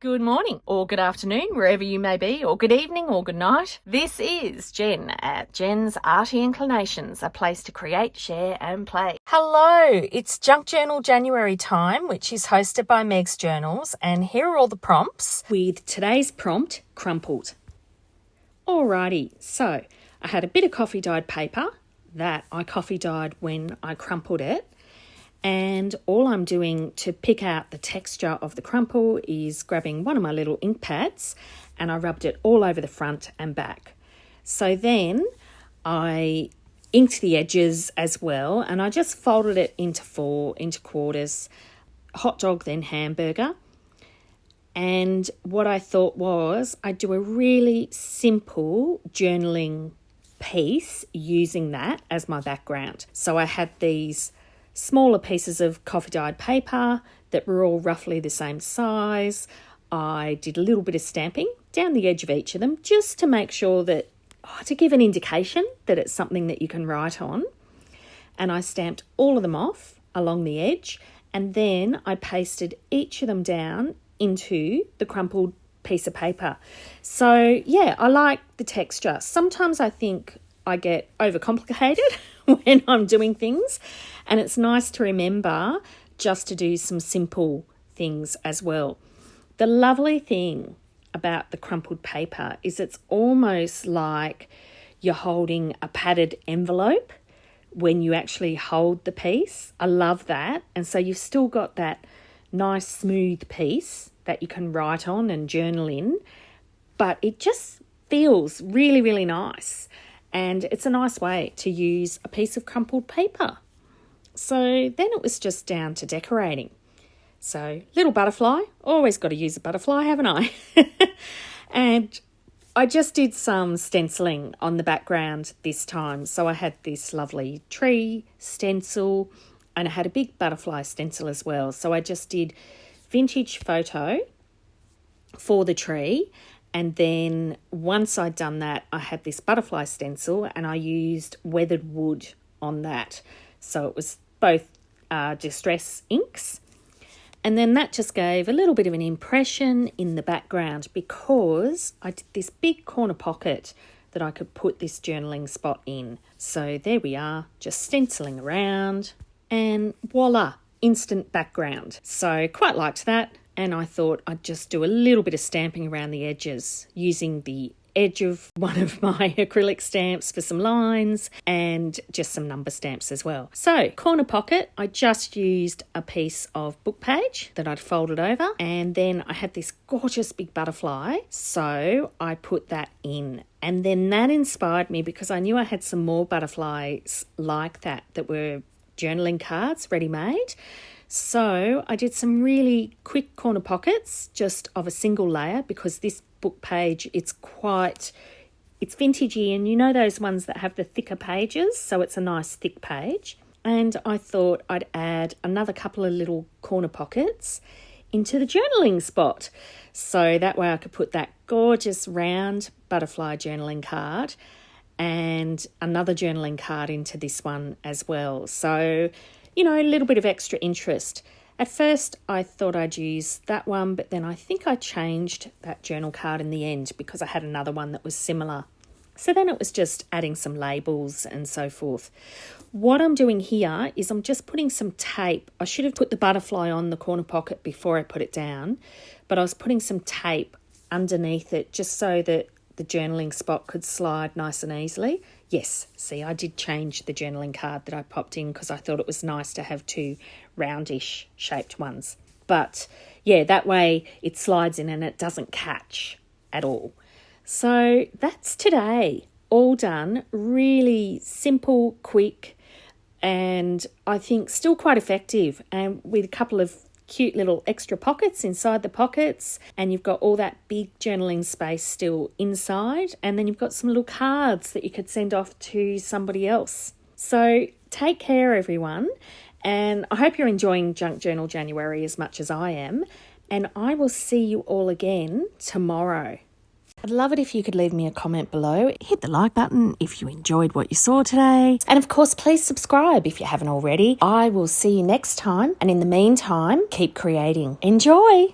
Good morning, or good afternoon, wherever you may be, or good evening, or good night. This is Jen at JensArtyInclinations, a place to create, share, and play. Hello, it's Junk Journal January time, which is hosted by Meg's Journals, and here are all the prompts. With today's prompt, Crumpled. Alrighty, so I had a bit of coffee dyed paper that I coffee dyed when I crumpled it. And all I'm doing to pick out the texture of the crumple is grabbing one of my little ink pads and I rubbed it all over the front and back. So then I inked the edges as well and I just folded it into quarters, hot dog then hamburger. And what I thought was I'd do a really simple journaling piece using that as my background. So I had these smaller pieces of coffee dyed paper that were all roughly the same size. I did a little bit of stamping down the edge of each of them just to make sure that, to give an indication that it's something that you can write on. And I stamped all of them off along the edge and then I pasted each of them down into the crumpled piece of paper. So yeah, I like the texture. Sometimes I think I get overcomplicated when I'm doing things, and it's nice to remember just to do some simple things as well. The lovely thing about the crumpled paper is it's almost like you're holding a padded envelope when you actually hold the piece. I love that. And so you've still got that nice smooth piece that you can write on and journal in, but it just feels really, really nice. And it's a nice way to use a piece of crumpled paper. So then it was just down to decorating. So little butterfly, always got to use a butterfly, haven't I? And I just did some stenciling on the background this time. So I had this lovely tree stencil and I had a big butterfly stencil as well. So I just did vintage photo for the tree. And then once I'd done that, I had this butterfly stencil and I used weathered wood on that. So it was both distress inks. And then that just gave a little bit of an impression in the background because I did this big corner pocket that I could put this journaling spot in. So there we are, just stenciling around and voila, instant background. So quite liked that. And I thought I'd just do a little bit of stamping around the edges using the edge of one of my acrylic stamps for some lines and just some number stamps as well. So corner pocket, I just used a piece of book page that I'd folded over and then I had this gorgeous big butterfly. So I put that in and then that inspired me because I knew I had some more butterflies like that were journaling cards ready-made. So I did some really quick corner pockets just of a single layer because this book page, it's vintagey and you know those ones that have the thicker pages, so it's a nice thick page. And I thought I'd add another couple of little corner pockets into the journaling spot. So that way I could put that gorgeous round butterfly journaling card and another journaling card into this one as well. So a little bit of extra interest. At first, I thought I'd use that one, but then I think I changed that journal card in the end because I had another one that was similar. So then it was just adding some labels and so forth. What I'm doing here is I'm just putting some tape. I should have put the butterfly on the corner pocket before I put it down, but I was putting some tape underneath it just so that the journaling spot could slide nice and easily. Yes, see, I did change the journaling card that I popped in because I thought it was nice to have two roundish shaped ones. But yeah, that way it slides in and it doesn't catch at all. So that's today, all done, really simple, quick, and I think still quite effective and with a couple of cute little extra pockets inside the pockets, and you've got all that big journaling space still inside, and then you've got some little cards that you could send off to somebody else. So take care, everyone, and I hope you're enjoying Junk Journal January as much as I am, and I will see you all again tomorrow. I'd love it if you could leave me a comment below. Hit the like button if you enjoyed what you saw today. And of course, please subscribe if you haven't already. I will see you next time. And in the meantime, keep creating. Enjoy!